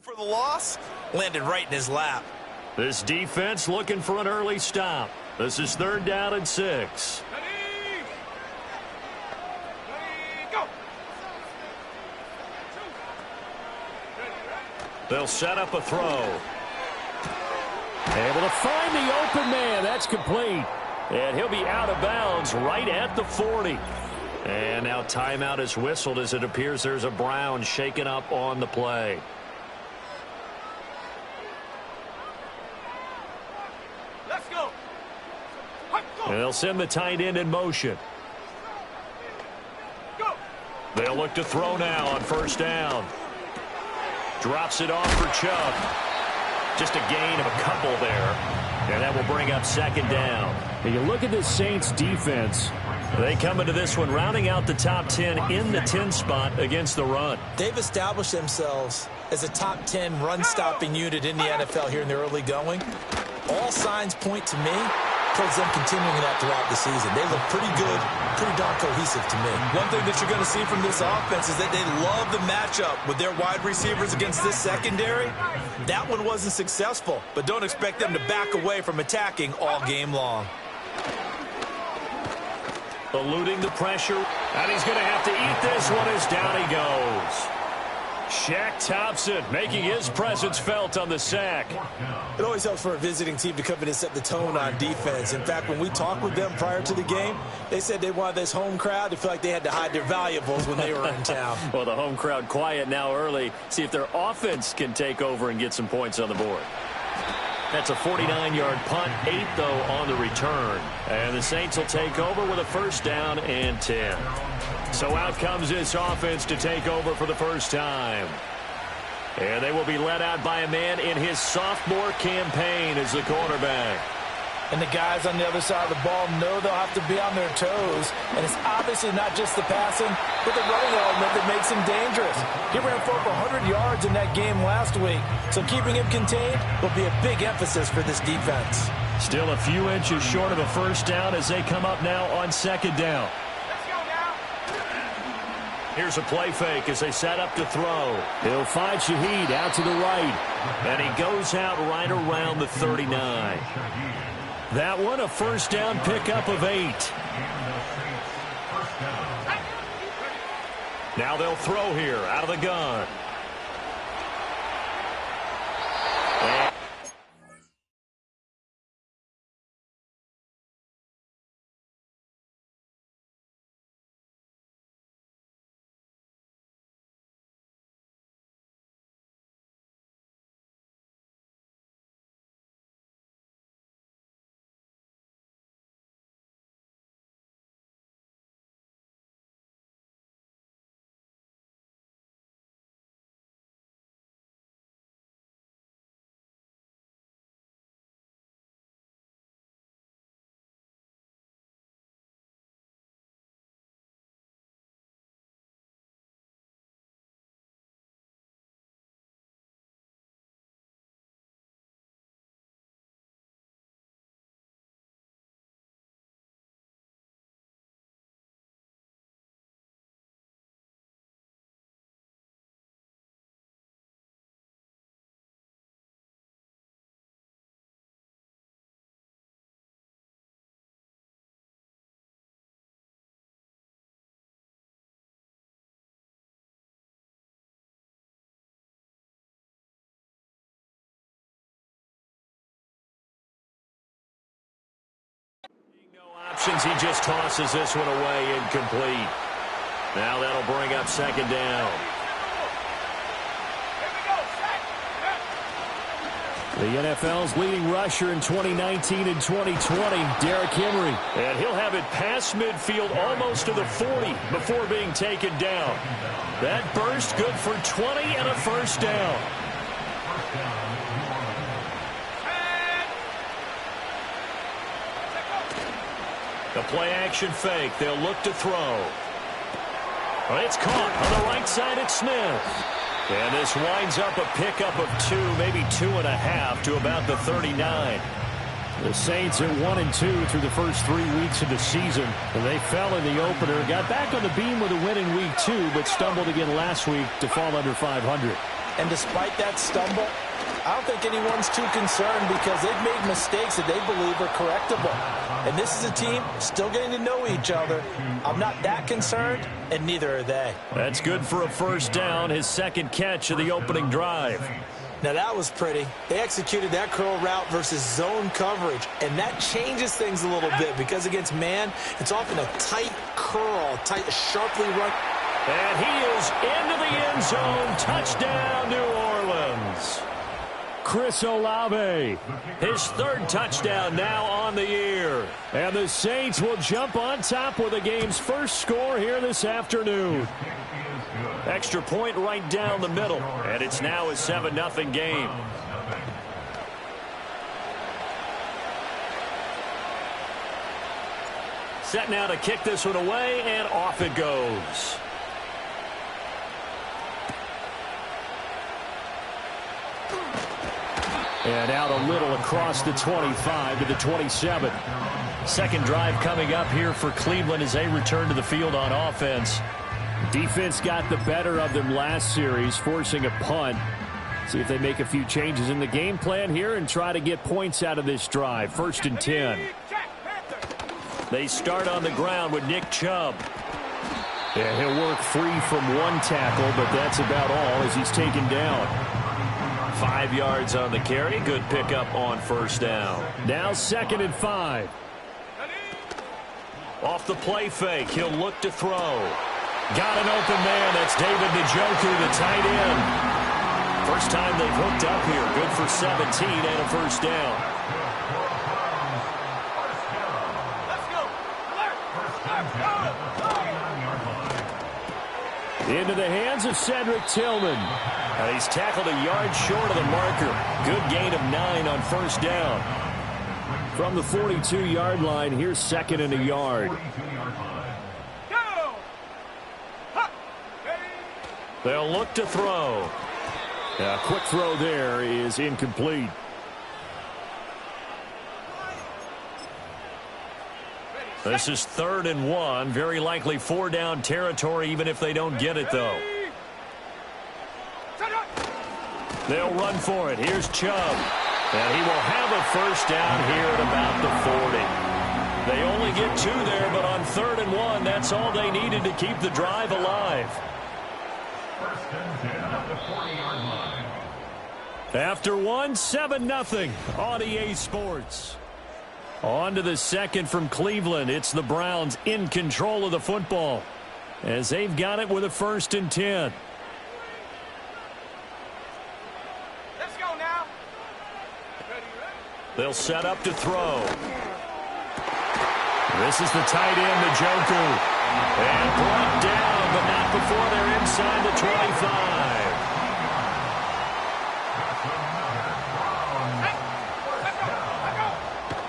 For the loss, landed right in his lap. This defense looking for an early stop. This is 3rd down and 6. Ready, go. They'll set up a throw. Able to find the open man. That's complete. And he'll be out of bounds right at the 40. And now timeout is whistled as it appears there's a Brown shaken up on the play. Let's go. And they'll send the tight end in motion. Go. They'll look to throw now on 1st down. Drops it off for Chubb. Just a gain of a couple there. And that will bring up 2nd down. And you look at this Saints defense. They come into this one rounding out the top 10 in the 10 spot against the run. They've established themselves as a top 10 run-stopping unit in the NFL here in the early going. All signs point to me towards them continuing that throughout the season. They look pretty good, pretty darn cohesive to me. One thing that you're going to see from this offense is that they love the matchup with their wide receivers against this secondary. That one wasn't successful, but don't expect them to back away from attacking all game long. Eluding the pressure, and he's going to have to eat this one as down he goes. Shaq Thompson making his presence felt on the sack. It always helps for a visiting team to come in and set the tone on defense. In fact, when we talked with them prior to the game, they said they wanted this home crowd to feel like they had to hide their valuables when they were in town. Well, the home crowd quiet now early. See if their offense can take over and get some points on the board. That's a 49-yard punt, 8 though on the return. And the Saints will take over with a 1st down and 10. So out comes this offense to take over for the first time. And they will be led out by a man in his sophomore campaign as the quarterback. And the guys on the other side of the ball know they'll have to be on their toes. And it's obviously not just the passing, but the running element that makes him dangerous. He ran for over 100 yards in that game last week. So keeping him contained will be a big emphasis for this defense. Still a few inches short of a 1st down as they come up now on 2nd down. Let's go now. Here's a play fake as they set up to throw. He'll find Shaheed out to the right. And he goes out right around the 39. That one, a 1st down pickup of 8. Now they'll throw here out of the gun. Options, he just tosses this one away, incomplete. Now that'll bring up 2nd down. The NFL's leading rusher in 2019 and 2020, Derrick Henry. And he'll have it past midfield almost to the 40 before being taken down. That burst good for 20 and a 1st down. The play-action fake. They'll look to throw. It's caught on the right side at Smith. And this winds up a pickup of 2, maybe 2.5 to about the 39. The Saints at 1-2 through the first 3 weeks of the season. And they fell in the opener, got back on the beam with a win in week 2, but stumbled again last week to fall under 500. And despite that stumble, I don't think anyone's too concerned because they've made mistakes that they believe are correctable. And this is a team still getting to know each other. I'm not that concerned, and neither are they. That's good for a first down, his second catch of the opening drive. Now that was pretty. They executed that curl route versus zone coverage, and that changes things a little bit because against man, it's often a tight curl, sharply run. And he is into the end zone. Touchdown, New Orleans. Chris Olave, his third touchdown now on the year. And the Saints will jump on top with the game's first score here this afternoon. Extra point right down the middle, and it's now a 7-0 game. Set now to kick this one away, and off it goes. And out a little across the 25 to the 27. Second drive coming up here for Cleveland as they return to the field on offense. Defense got the better of them last series, forcing a punt. See if they make a few changes in the game plan here and try to get points out of this drive. 1st and 10. They start on the ground with Nick Chubb. And he'll work free from one tackle, but that's about all as he's taken down. 5 yards on the carry. Good pickup on first down. Now 2nd and 5. Off the play fake. He'll look to throw. Got an open man. That's David Njoku, the tight end. First time they've hooked up here. Good for 17 and a first down. Into the hands of Cedric Tillman. And he's tackled a yard short of the marker. Good gain of 9 on first down. From the 42-yard line, here's 2nd and a yard. They'll look to throw. A quick throw there is incomplete. This is 3rd and 1. Very likely 4-down territory even if they don't get it, though. They'll run for it. Here's Chubb. And he will have a first down here at about the 40. They only get 2 there, but on 3rd and 1, that's all they needed to keep the drive alive. After 1, 7-0 on EA Sports. On to the second from Cleveland. It's the Browns in control of the football as they've got it with a 1st and 10. Let's go now. They'll set up to throw. This is the tight end, Njoku. And brought down, but not before they're inside the 25.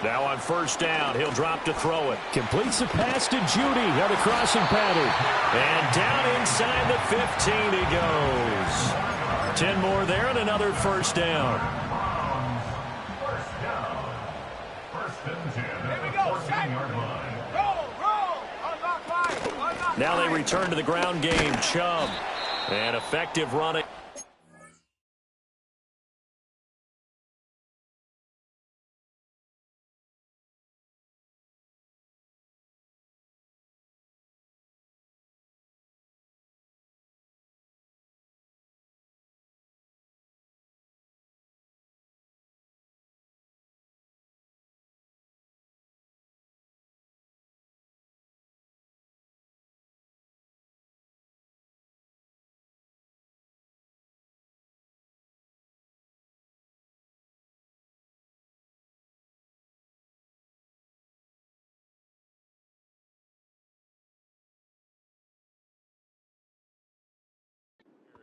Now on first down, he'll drop to throw it. Completes the pass to Judy on the crossing pattern. And down inside the 15 he goes. 10 more there and another first down. Now they return to the ground game. Chubb. And effective running.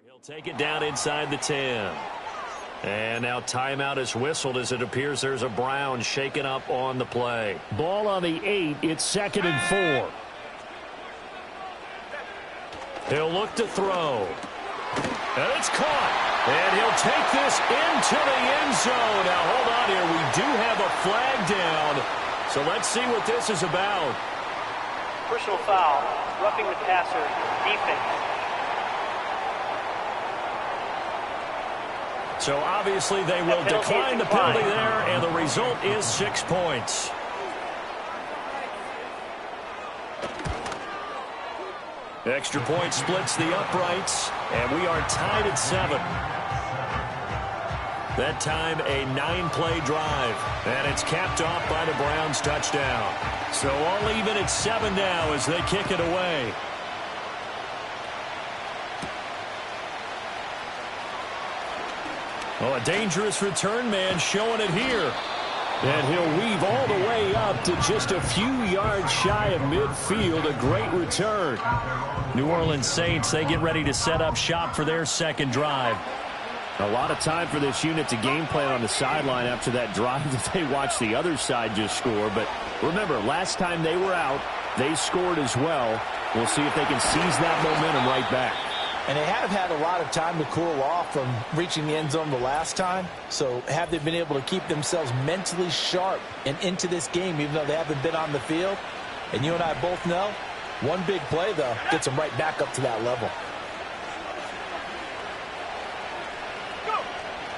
He'll take it down inside the 10. And now timeout is whistled as it appears there's a Brown shaken up on the play. Ball on the 8. It's 2nd and 4. He'll look to throw. And it's caught. And he'll take this into the end zone. Now, hold on here. We do have a flag down. So let's see what this is about. Personal foul. Roughing the passer. Defense. So obviously they will decline the penalty there, and the result is 6 points. Extra point splits the uprights, and we are tied at 7. That time a 9-play drive, and it's capped off by the Browns' touchdown. So all even at 7 now as they kick it away. Oh, a dangerous return man showing it here. And he'll weave all the way up to just a few yards shy of midfield. A great return. New Orleans Saints, they get ready to set up shop for their second drive. A lot of time for this unit to game plan on the sideline after that drive that they watched the other side just score. But remember, last time they were out, they scored as well. We'll see if they can seize that momentum right back. And they have had a lot of time to cool off from reaching the end zone the last time. So have they been able to keep themselves mentally sharp and into this game, even though they haven't been on the field? And you and I both know, one big play, though, gets them right back up to that level.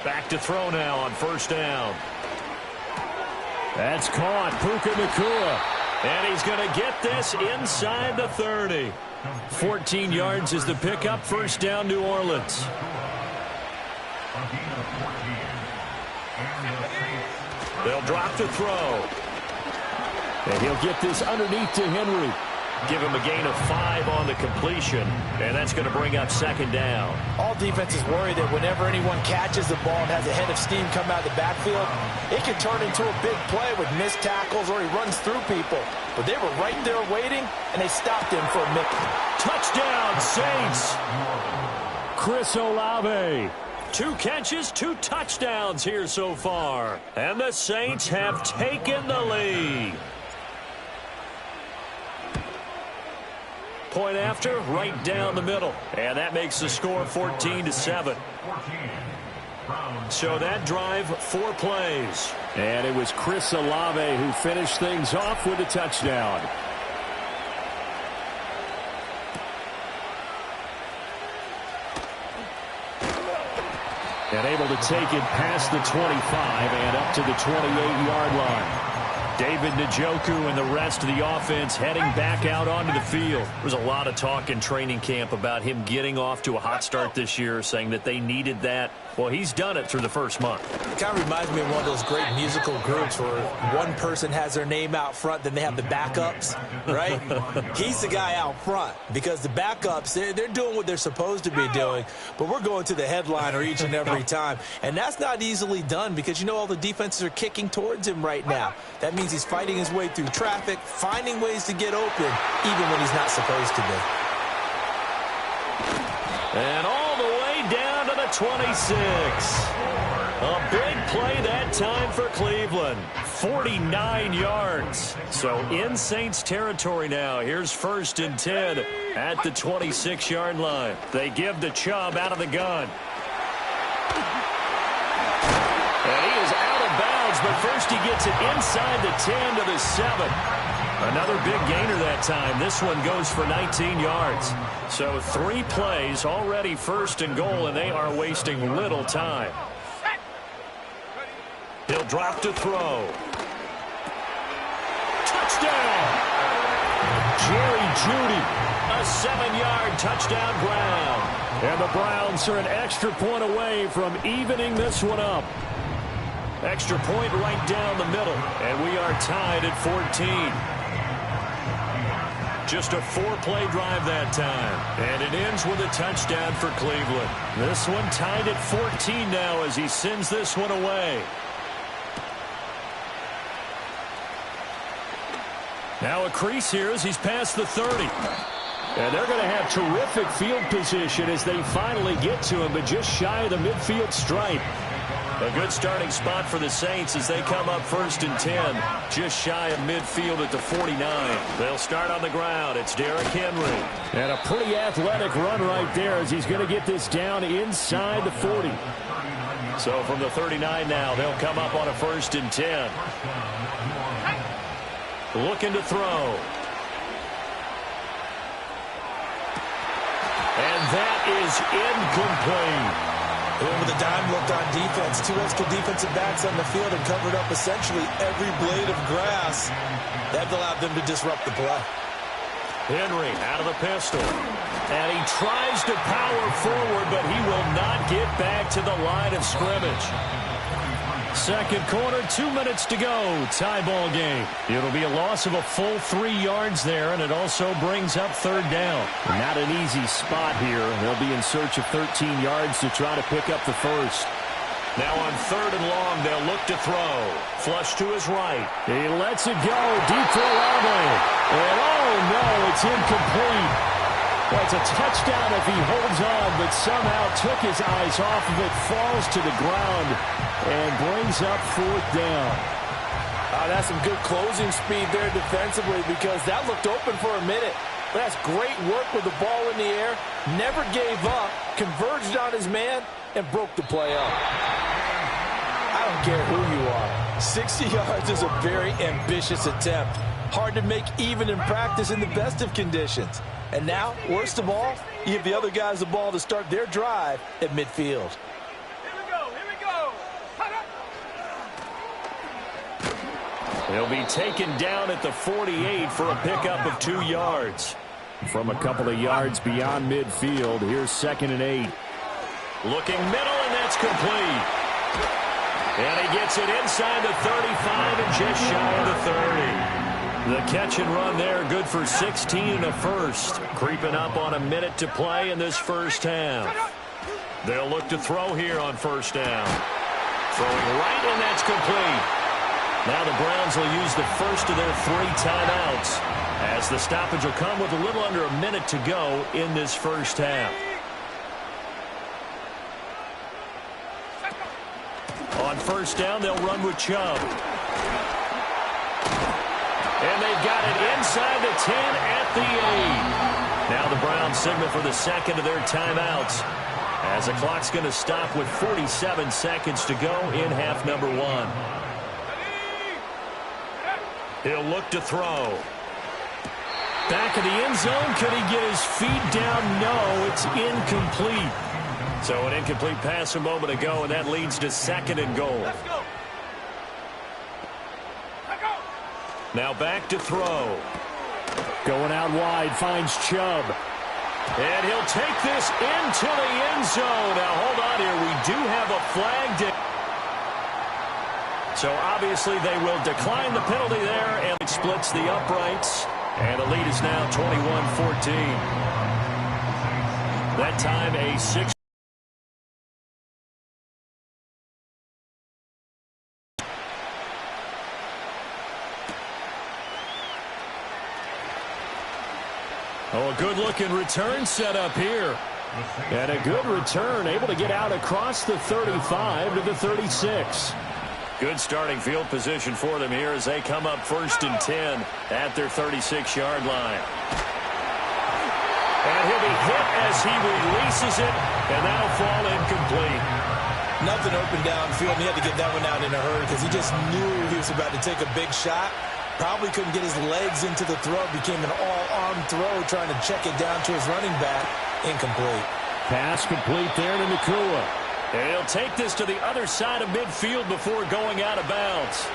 Back to throw now on first down. That's caught. Puka Nacua. And he's going to get this inside the 30. 14 yards is the pickup. First down, New Orleans. They'll drop to throw. And he'll get this underneath to Henry. Give him a gain of 5 on the completion. And that's going to bring up second down. All defenses worry that whenever anyone catches the ball and has a head of steam come out of the backfield, it can turn into a big play with missed tackles or he runs through people. But they were right there waiting, and they stopped him for a minute. Touchdown, Saints. Chris Olave. 2 catches, 2 touchdowns here so far. And the Saints have taken the lead. Point after, right down the middle. And that makes the score 14-7. So that drive, 4 plays. And it was Chris Olave who finished things off with a touchdown. And able to take it past the 25 and up to the 28-yard line. David Njoku and the rest of the offense heading back out onto the field. There's a lot of talk in training camp about him getting off to a hot start this year, saying that they needed that. Well, he's done it through the first month. It kind of reminds me of one of those great musical groups where one person has their name out front, then they have the backups, right? He's the guy out front because the backups, they're doing what they're supposed to be doing, but we're going to the headliner each and every time. And that's not easily done because, you know, all the defenses are kicking towards him right now. That means he's fighting his way through traffic, finding ways to get open, even when he's not supposed to be. And all the way down to the 26. A big play that time for Cleveland. 49 yards. So in Saints territory now. Here's 1st and 10 at the 26-yard line. They give the Chubb out of the gun. And he is out of bounds, but first he gets it inside the 10 to the 7. Another big gainer that time. This one goes for 19 yards. So 3 plays, already 1st and goal, and they are wasting little time. He'll drop to throw. Touchdown! Jerry Jeudy, a 7-yard touchdown ground. And the Browns are an extra point away from evening this one up. Extra point right down the middle, and we are tied at 14. Just a 4-play drive that time. And it ends with a touchdown for Cleveland. This one tied at 14 now as he sends this one away. Now a crease here as he's past the 30. And they're going to have terrific field position as they finally get to him, but just shy of the midfield stripe. A good starting spot for the Saints as they come up 1st and 10. Just shy of midfield at the 49. They'll start on the ground. It's Derrick Henry. And a pretty athletic run right there as he's going to get this down inside the 40. So from the 39 now, they'll come up on a 1st and 10. Looking to throw. And that is incomplete. They went with a dime look on defense. Two extra defensive backs on the field and covered up essentially every blade of grass. That allowed them to disrupt the play. Henry out of the pistol. And he tries to power forward, but he will not get back to the line of scrimmage. Second quarter, 2 minutes to go. Tie ball game. It'll be a loss of a full 3 yards there, and it also brings up third down. Not an easy spot here. They'll be in search of 13 yards to try to pick up the first. Now on third and long, they'll look to throw. Flush to his right. He lets it go. Deep for Olave. And oh no, it's incomplete. Well, it's a touchdown if he holds on, but somehow took his eyes off of it, falls to the ground, and brings up fourth down. That's some good closing speed there defensively because that looked open for a minute. But that's great work with the ball in the air. Never gave up, converged on his man, and broke the play up. I don't care who you are. 60 yards is a very ambitious attempt. Hard to make even in practice in the best of conditions. And now, worst of all, you give the other guys the ball to start their drive at midfield. Here we go, here we go. He'll be taken down at the 48 for a pickup of 2 yards. From a couple of yards beyond midfield, here's 2nd and 8. Looking middle, and that's complete. And he gets it inside the 35 and just shy of the 30. The catch and run there, good for 16 and a first. Creeping up on a minute to play in this first half. They'll look to throw here on first down. Throwing right, and that's complete. Now the Browns will use the first of their 3 timeouts, as the stoppage will come with a little under a minute to go in this first half. On first down, they'll run with Chubb. And they've got it inside the 10 at the 8. Now the Browns signal for the second of their timeouts, as the clock's going to stop with 47 seconds to go in half number 1. He'll look to throw. Back of the end zone. Could he get his feet down? No, it's incomplete. So an incomplete pass a moment ago, and that leads to 2nd and goal. Let's go. Now back to throw. Going out wide, finds Chubb. And he'll take this into the end zone. Now hold on here. We do have a flag. So obviously they will decline the penalty there, and it splits the uprights. And the lead is now 21-14. That time a 6. Oh, a good-looking return set up here. And a good return, able to get out across the 35 to the 36. Good starting field position for them here as they come up 1st and 10 at their 36-yard line. And he'll be hit as he releases it, and that'll fall incomplete. Nothing open downfield, and he had to get that one out in a hurry because he just knew he was about to take a big shot. Probably couldn't get his legs into the throw. Became an all-arm throw trying to check it down to his running back. Incomplete. Pass complete there to Nakua. And he'll take this to the other side of midfield before going out of bounds.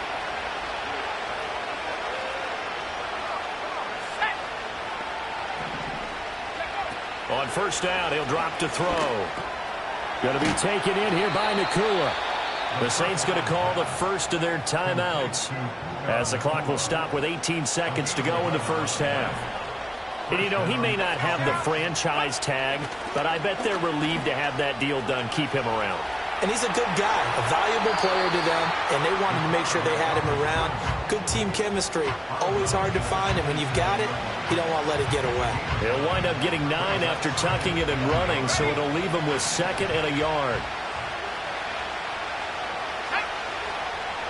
On first down, he'll drop to throw. Going to be taken in here by Nakua. The Saints going to call the first of their timeouts, as the clock will stop with 18 seconds to go in the first half. And, you know, he may not have the franchise tag, but I bet they're relieved to have that deal done, keep him around. And he's a good guy, a valuable player to them, and they wanted to make sure they had him around. Good team chemistry. Always hard to find, and when you've got it, you don't want to let it get away. He'll wind up getting 9 after tucking it and running, so it'll leave him with 2nd and a yard.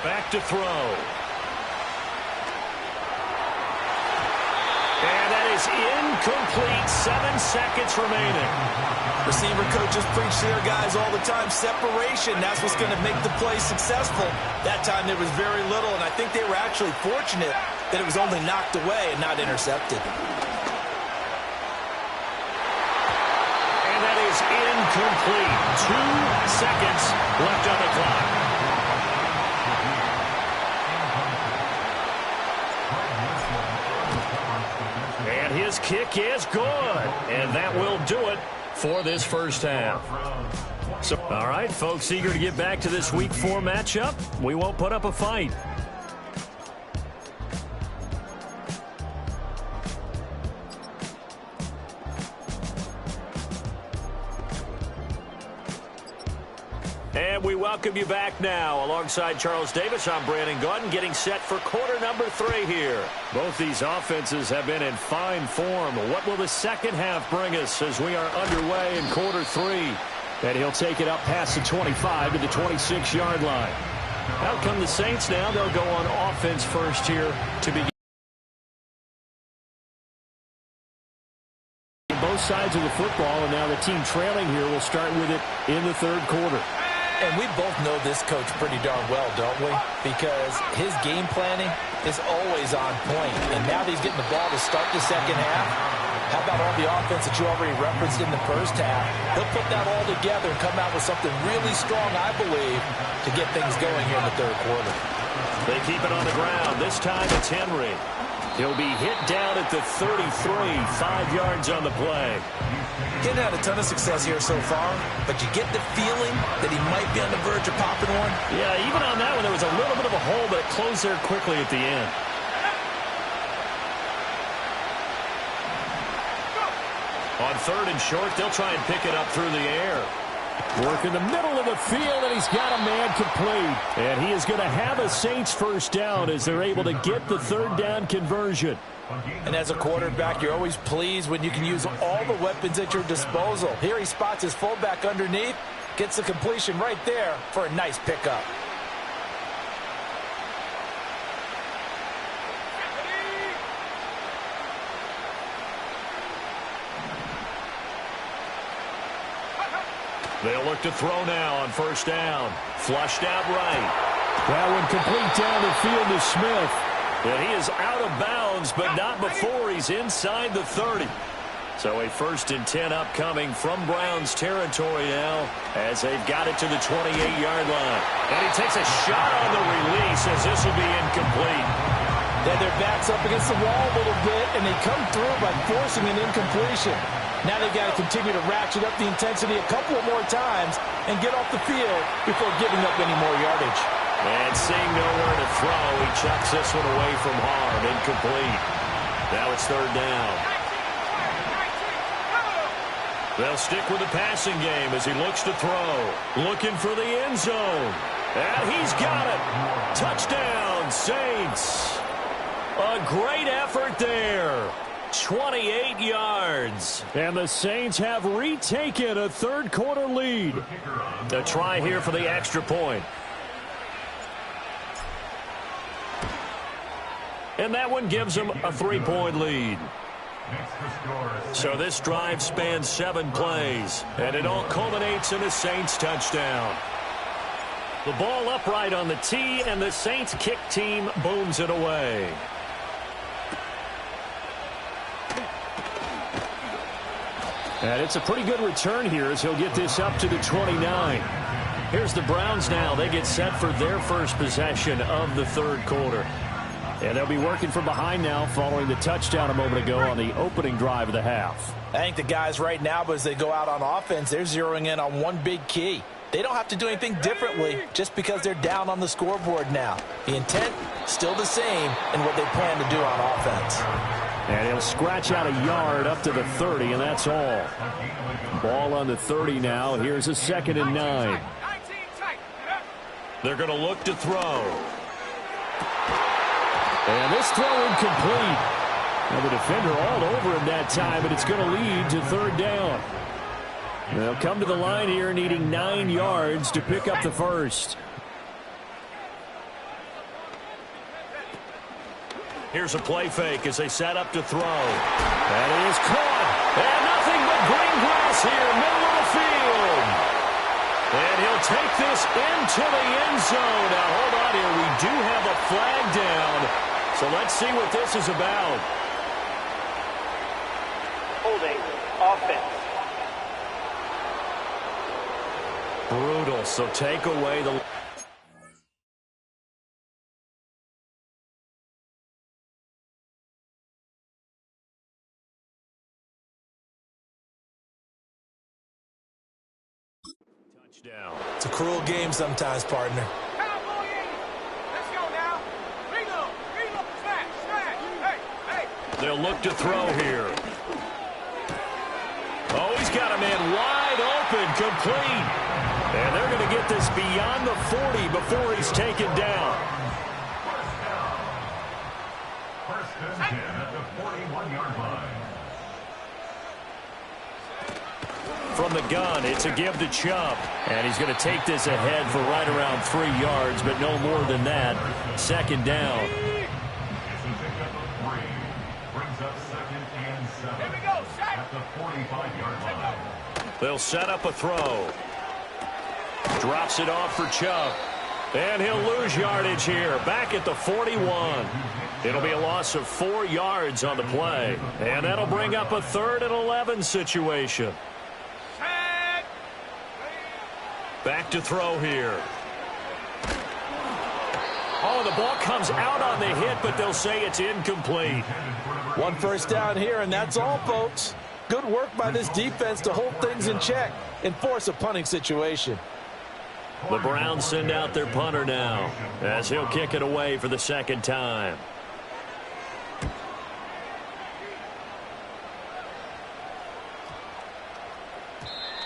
Back to throw. And that is incomplete. 7 seconds remaining. Receiver coaches preach to their guys all the time. Separation, that's what's going to make the play successful. That time there was very little, and I think they were actually fortunate that it was only knocked away and not intercepted. And that is incomplete. 2 seconds left on the clock. And his kick is good. And that will do it for this first half. So, all right, folks, eager to get back to this Week 4 matchup. We won't put up a fight. And we welcome you back now. Alongside Charles Davis, I'm Brandon Gaudin, getting set for quarter number 3 here. Both these offenses have been in fine form. What will the second half bring us as we are underway in quarter 3? And he'll take it up past the 25 to the 26-yard line. Out come the Saints now. They'll go on offense first here to begin. Both sides of the football, and now the team trailing here will start with it in the third quarter. And we both know this coach pretty darn well, don't we? Because his game planning is always on point. And now that he's getting the ball to start the second half, how about all the offense that you already referenced in the first half? He'll put that all together and come out with something really strong, I believe, to get things going here in the third quarter. They keep it on the ground. This time it's Henry. He'll be hit down at the 33, 5 yards on the play. He hasn't had a ton of success here so far, but you get the feeling that he might be on the verge of popping one. Yeah, even on that one, there was a little bit of a hole, but it closed there quickly at the end. On third and short, they'll try and pick it up through the air. Work in the middle of the field, and he's got a man complete. And he is going to have a Saints first down as they're able to get the third down conversion. And as a quarterback, you're always pleased when you can use all the weapons at your disposal. Here he spots his fullback underneath, gets the completion right there for a nice pickup. They'll look to throw now on first down. Flushed out right. That one complete down the field to Smith. And he is out of bounds, but not before he's inside the 30. So a 1st and 10 upcoming from Browns territory now as they've got it to the 28-yard line. And he takes a shot on the release as this will be incomplete. Yeah, their back's up against the wall a little bit, and they come through by forcing an incompletion. Now they've got to continue to ratchet up the intensity a couple more times and get off the field before giving up any more yardage. And seeing nowhere to throw, he chucks this one away from harm. Incomplete. Now it's third down. They'll stick with the passing game as he looks to throw. Looking for the end zone. And he's got it. Touchdown, Saints. A great effort there. 28 yards. And the Saints have retaken a third quarter lead. A try here for the extra point. And that one gives them a 3-point lead. So this drive spans 7 plays, and it all culminates in a Saints touchdown. The ball upright on the tee, and the Saints kick team booms it away. And it's a pretty good return here as he'll get this up to the 29. Here's the Browns now. They get set for their first possession of the third quarter. And they'll be working from behind now following the touchdown a moment ago on the opening drive of the half. I think the guys right now, as they go out on offense, they're zeroing in on one big key. They don't have to do anything differently just because they're down on the scoreboard now. The intent, still the same in what they plan to do on offense. And he'll scratch out a yard up to the 30, and that's all. Ball on the 30 now. Here's a 2nd and 9. They're going to look to throw. And this throw incomplete. Now the defender all over him that time, but it's going to lead to third down. They'll come to the line here needing 9 yards to pick up the first. Here's a play fake as they set up to throw. That is caught. And nothing but green grass here, middle of the field. And he'll take this into the end zone. Now, hold on here. We do have a flag down. So let's see what this is about. Holding offense. Brutal. So take away the... touchdown. It's a cruel game sometimes, partner. Let's go now. Reload, smash. Hey. They'll look to throw here. Oh, he's got a man wide open, complete. And they're going to get this beyond the 40 before he's taken down. First and 10 at the 41-yard line. From the gun, it's a give to Chubb. And he's going to take this ahead for right around 3 yards, but no more than that. Second down. It's a pickup of 3. Brings up 2nd and 7. Here we go, set. At the 45-yard line. They'll set up a throw. Drops it off for Chubb. And he'll lose yardage here. Back at the 41. It'll be a loss of 4 yards on the play. And that'll bring up a 3rd and 11 situation. Back to throw here. Oh, the ball comes out on the hit, but they'll say it's incomplete. 1 first down here, and that's all, folks. Good work by this defense to hold things in check and force a punting situation. The Browns send out their punter now, as he'll kick it away for the 2nd time.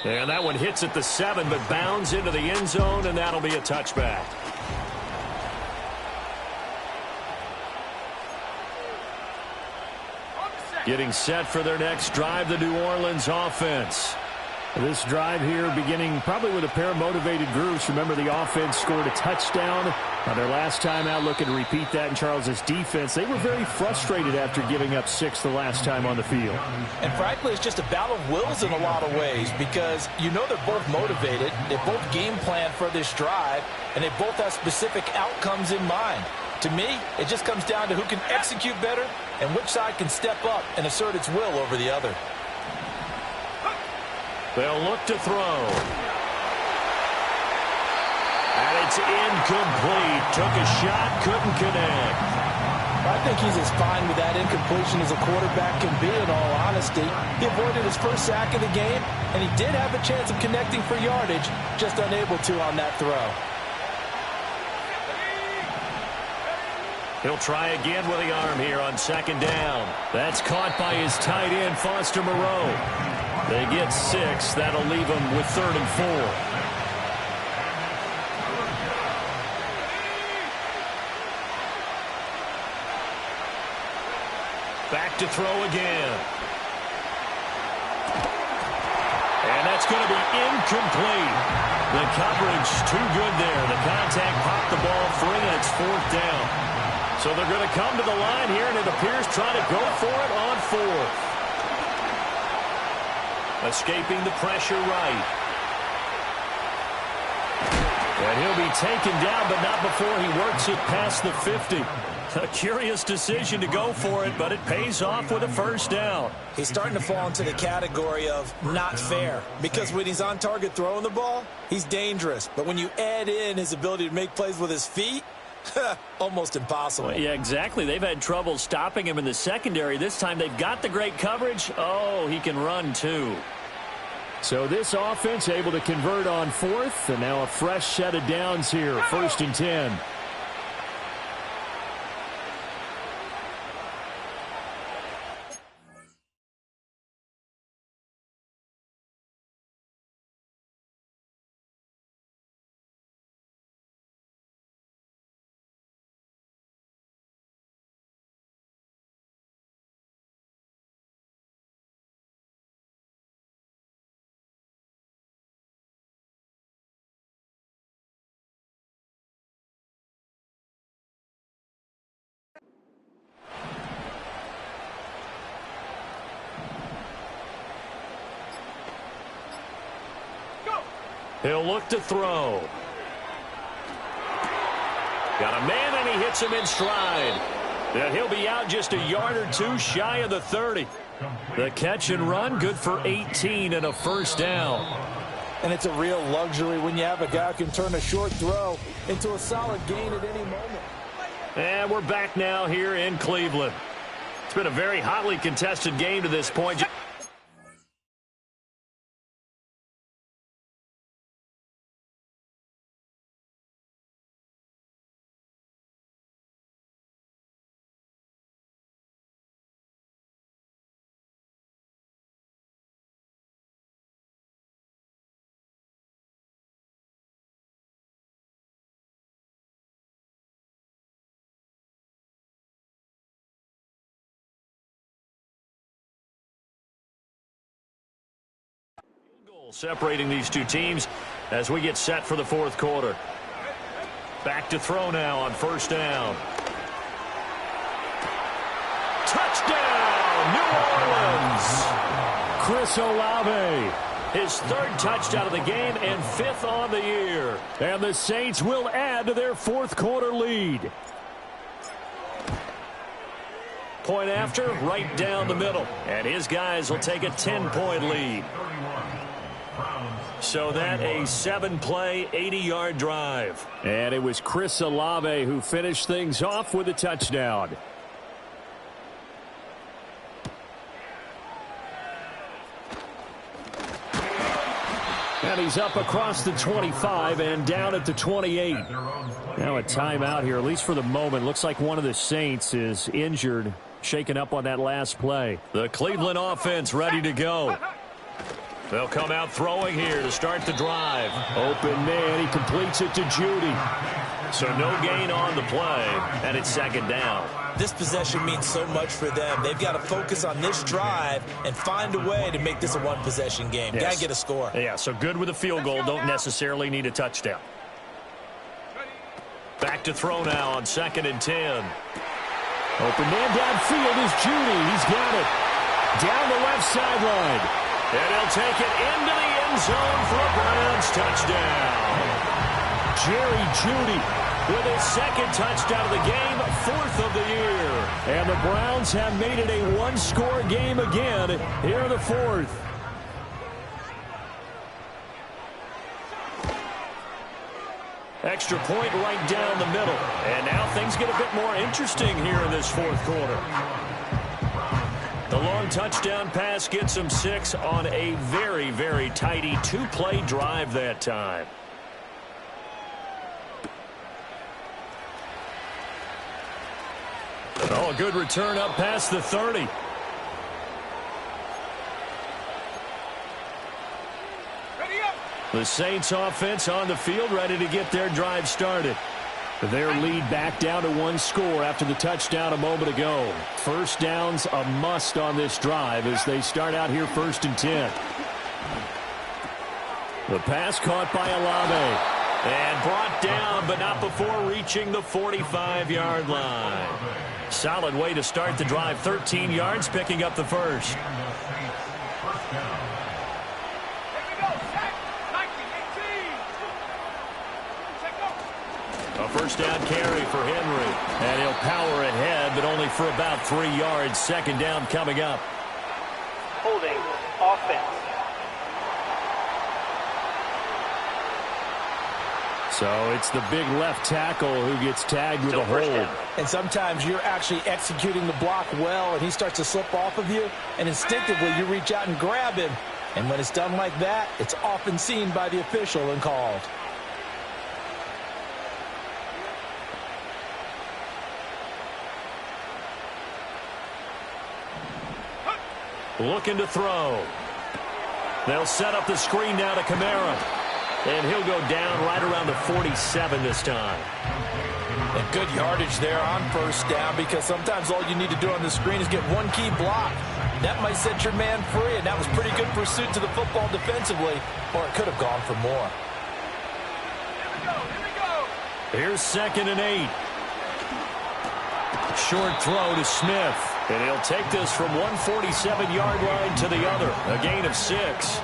And that one hits at the 7, but bounds into the end zone, and that'll be a touchback. Getting set for their next drive, the New Orleans offense. This drive here beginning probably with a pair of motivated groups. Remember, the offense scored a touchdown on their last time out, looking to repeat that in Charles's defense. They were very frustrated after giving up 6 the last time on the field. And frankly, it's just a battle of wills in a lot of ways because you know they're both motivated, they both game plan for this drive, and they both have specific outcomes in mind. To me, it just comes down to who can execute better and which side can step up and assert its will over the other. They'll look to throw. And it's incomplete. Took a shot, couldn't connect. I think he's as fine with that incompletion as a quarterback can be, in all honesty. He avoided his first sack of the game, and he did have a chance of connecting for yardage, just unable to on that throw. He'll try again with the arm here on 2nd down. That's caught by his tight end, Foster Moreau. They get 6. That'll leave them with 3rd and 4. Back to throw again. And that's going to be incomplete. The coverage too good there. The contact popped the ball free, and it's 4th down. So they're going to come to the line here, and it appears trying to go for it on 4th. Escaping the pressure right. And he'll be taken down, but not before he works it past the 50. A curious decision to go for it, but it pays off with a 1st down. He's starting to fall into the category of not fair, because when he's on target throwing the ball, he's dangerous. But when you add in his ability to make plays with his feet, almost impossible. Well, yeah, exactly. They've had trouble stopping him in the secondary. This time they've got the great coverage. Oh, he can run too. So this offense able to convert on 4th, and now a fresh set of downs here, 1st and 10. He'll look to throw. Got a man, and he hits him in stride. And he'll be out just a yard or 2 shy of the 30. The catch and run, good for 18 and a 1st down. And it's a real luxury when you have a guy who can turn a short throw into a solid gain at any moment. And we're back now here in Cleveland. It's been a very hotly contested game to this point. Separating these two teams as we get set for the fourth quarter. Back to throw now on first down. Touchdown, New Orleans! Chris Olave. His third touchdown of the game and fifth on the year. And the Saints will add to their fourth quarter lead. Point after, right down the middle. And his guys will take a 10-point lead. So that a 7-play, 80-yard drive. And it was Chris Olave who finished things off with a touchdown. And he's up across the 25 and down at the 28. Now a timeout here, at least for the moment. Looks like one of the Saints is injured, shaken up on that last play. The Cleveland offense ready to go. They'll come out throwing here to start the drive. Open man, he completes it to Judy. So no gain on the play, and it's second down. This possession means so much for them. They've got to focus on this drive and find a way to make this a one-possession game. Yes. Got to get a score. Yeah, so good with a field goal. Don't necessarily need a touchdown. Back to throw now on 2nd and 10. Open man downfield is Judy. He's got it. Down the left sideline. And he'll take it into the end zone for a Browns touchdown. Jerry Judy with his second touchdown of the game, 4th of the year. And the Browns have made it a one-score game again here in the 4th. Extra point right down the middle. And now things get a bit more interesting here in this 4th quarter. The long touchdown pass gets him 6 on a very, very tidy 2-play drive that time. Oh, a good return up past the 30. The Saints offense on the field ready to get their drive started. Their lead back down to 1 score after the touchdown a moment ago. First down's a must on this drive as they start out here 1st and 10. The pass caught by Olave. And brought down, but not before reaching the 45-yard line. Solid way to start the drive. 13 yards, picking up the first. A first down carry for Henry. And he'll power ahead, but only for about 3 yards. Second down coming up. Holding offense. So it's the big left tackle who gets tagged with a hold. And sometimes you're actually executing the block well, and he starts to slip off of you, and instinctively you reach out and grab him. And when it's done like that, it's often seen by the official and called. Looking to throw. They'll set up the screen now to Kamara. And he'll go down right around the 47 this time. And good yardage there on first down, because sometimes all you need to do on the screen is get one key block. That might set your man free, and that was pretty good pursuit to the football defensively, or it could have gone for more. Here's 2nd and 8. Short throw to Smith. And he'll take this from 147-yard line to the other. A gain of 6.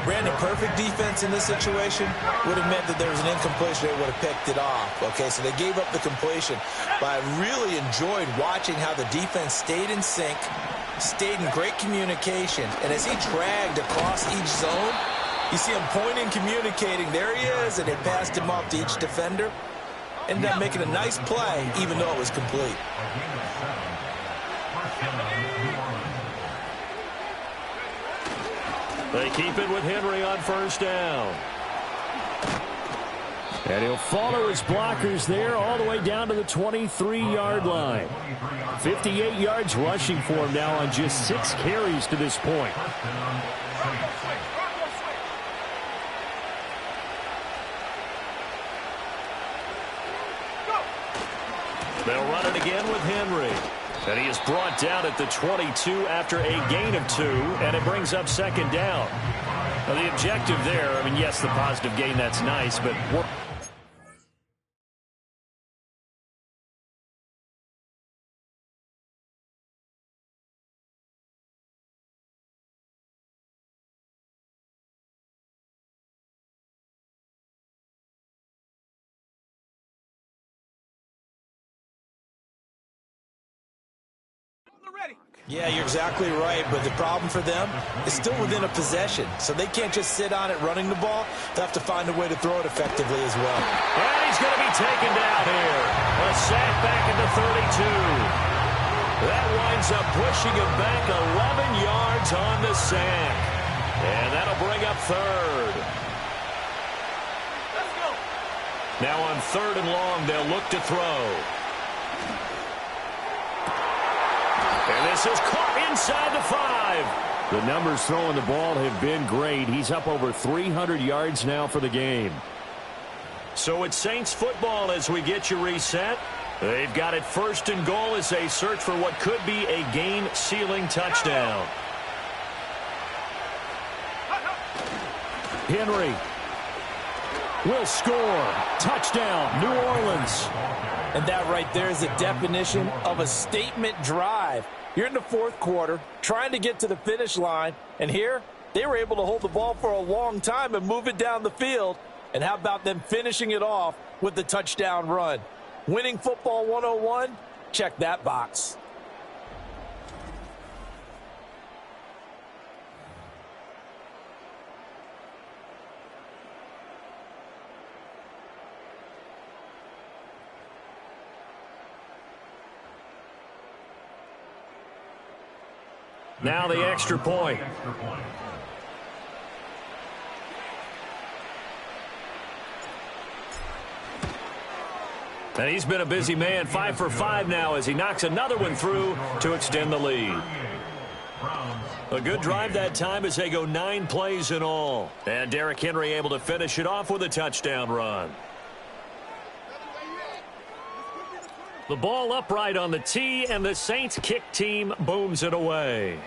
Brandon, perfect defense in this situation would have meant that there was an incompletion. They would have picked it off. Okay, so they gave up the completion. But I really enjoyed watching how the defense stayed in sync, stayed in great communication. And as he dragged across each zone, You see him pointing, communicating. There he is, and they passed him off to each defender. Ended up making a nice play, even though it was complete. They keep it with Henry on first down. And he'll follow his blockers there all the way down to the 23-yard line. 58 yards rushing for him now on just 6 carries to this point. They'll run it again with Henry. And he is brought down at the 22 after a gain of 2, and it brings up second down. Now, the objective there, I mean, yes, the positive gain, that's nice, but what... Yeah, you're exactly right, but the problem for them is still within a possession, so they can't just sit on it running the ball. They'll have to find a way to throw it effectively as well. And he's going to be taken down here. A sack back at the 32. That winds up pushing him back 11 yards on the sack. And that'll bring up third. Let's go. Now on 3rd and long, they'll look to throw. And this is caught inside the 5. The numbers throwing the ball have been great. He's up over 300 yards now for the game. So it's Saints football as we get you reset. They've got it 1st and goal as they search for what could be a game-sealing touchdown. Henry will score. Touchdown, New Orleans. And that right there is the definition of a statement drive. You're in the 4th quarter, trying to get to the finish line, and here they were able to hold the ball for a long time and move it down the field. And how about them finishing it off with the touchdown run? Winning football 101? Check that box. Now the extra point. And he's been a busy man, 5 for 5 now as he knocks another one through to extend the lead. A good drive that time as they go 9 plays in all. And Derrick Henry able to finish it off with a touchdown run. The ball upright on the tee, and the Saints kick team booms it away.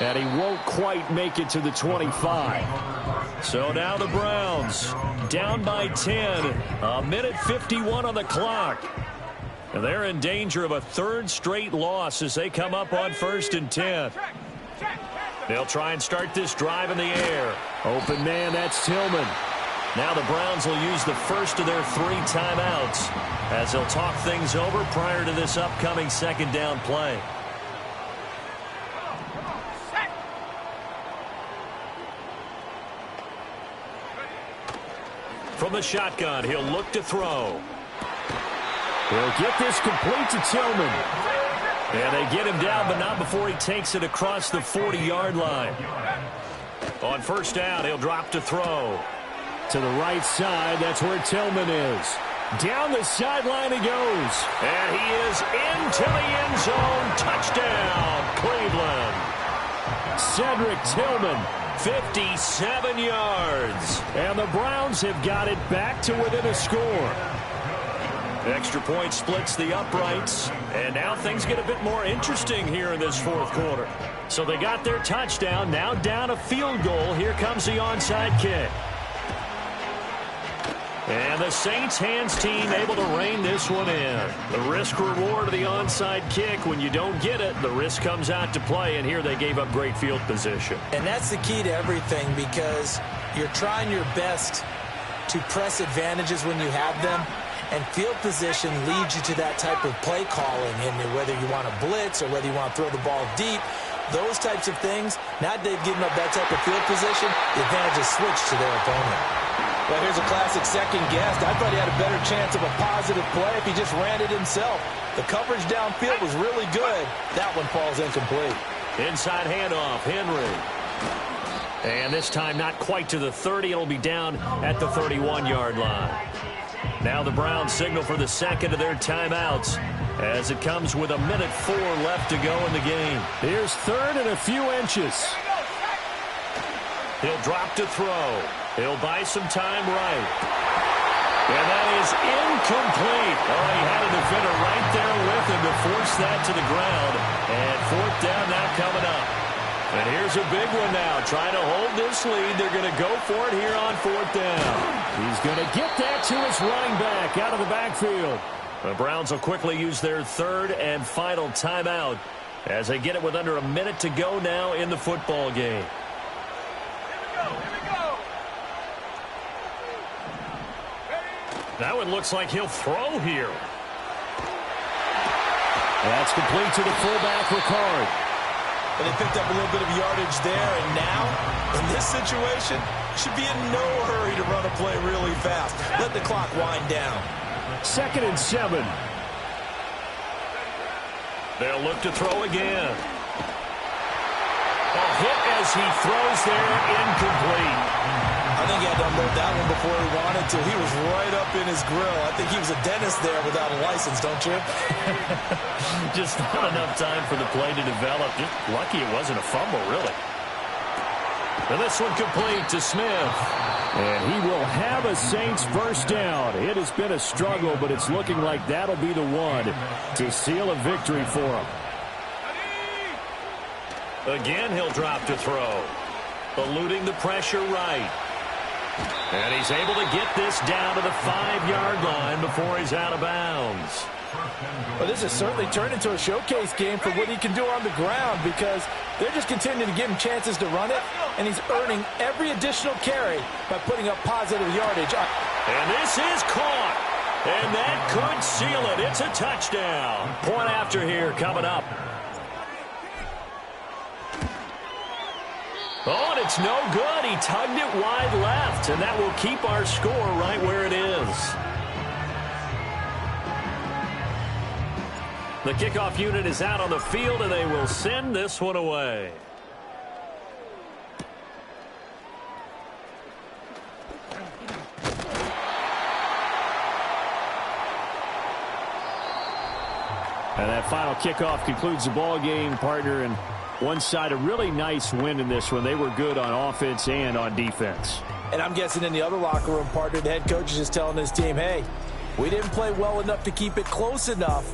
And he won't quite make it to the 25. So now the Browns down by 10. A minute 51 on the clock. And they're in danger of a 3rd straight loss as they come up on 1st and 10. They'll try and start this drive in the air. Open man, that's Tillman. Now the Browns will use the first of their 3 timeouts as they'll talk things over prior to this upcoming 2nd down play. From the shotgun, he'll look to throw. He'll get this complete to Tillman. And they get him down, but not before he takes it across the 40-yard line. On 1st down, he'll drop to throw. To the right side, that's where Tillman is. Down the sideline he goes. And he is into the end zone. Touchdown, Cleveland. Cedric Tillman. 57 yards. And the Browns have got it back to within a score. Extra point splits the uprights. And now things get a bit more interesting here in this 4th quarter. So they got their touchdown. Now down a field goal. Here comes the onside kick. And the Saints hands team able to rein this one in. The risk-reward of the onside kick. When you don't get it, the risk comes out to play. And here they gave up great field position. And that's the key to everything, because you're trying your best to press advantages when you have them. And field position leads you to that type of play calling, and whether you want to blitz or whether you want to throw the ball deep, those types of things, now they've given up that type of field position, the advantage is switched to their opponent. Well, here's a classic second guess. I thought he had a better chance of a positive play if he just ran it himself. The coverage downfield was really good. That one falls incomplete. Inside handoff, Henry. And this time not quite to the 30. It'll be down at the 31-yard line. Now the Browns signal for the second of their timeouts as it comes with 1:04 left to go in the game. Here's third and a few inches. He'll drop to throw. He'll buy some time right. And that is incomplete. Oh, he had a defender right there with him to force that to the ground. And fourth down now coming up. And here's a big one now. Trying to hold this lead. They're going to go for it here on fourth down. He's going to get that to his running back out of the backfield. The Browns will quickly use their third and final timeout as they get it with under a minute to go now in the football game. That one looks like he'll throw here. That's complete to the fullback, Ricard. And they picked up a little bit of yardage there, and now, in this situation, should be in no hurry to run a play really fast. Let the clock wind down. 2nd and 7. They'll look to throw again. A hit as he throws there, incomplete. I think he had to unload that one before he wanted to. He was right up in his grill. I think he was a dentist there without a license, don't you? Just not enough time for the play to develop. Just lucky it wasn't a fumble, really. And this one complete to Smith. And he will have a Saints first down. It has been a struggle, but it's looking like that'll be the one to seal a victory for him. Again, he'll drop to throw. Eluding the pressure right. And he's able to get this down to the 5-yard line before he's out of bounds. Well, this has certainly turned into a showcase game for what he can do on the ground because they're just continuing to give him chances to run it, and he's earning every additional carry by putting up positive yardage. And this is caught. And that could seal it. It's a touchdown. Point after here coming up. Oh, and it's no good. He tugged it wide left, and that will keep our score right where it is. The kickoff unit is out on the field, and they will send this one away. And that final kickoff concludes the ball game, partner, and one side a really nice win in this one. They were good on offense and on defense. And I'm guessing in the other locker room, partner, the head coach is just telling his team, hey, we didn't play well enough to keep it close enough.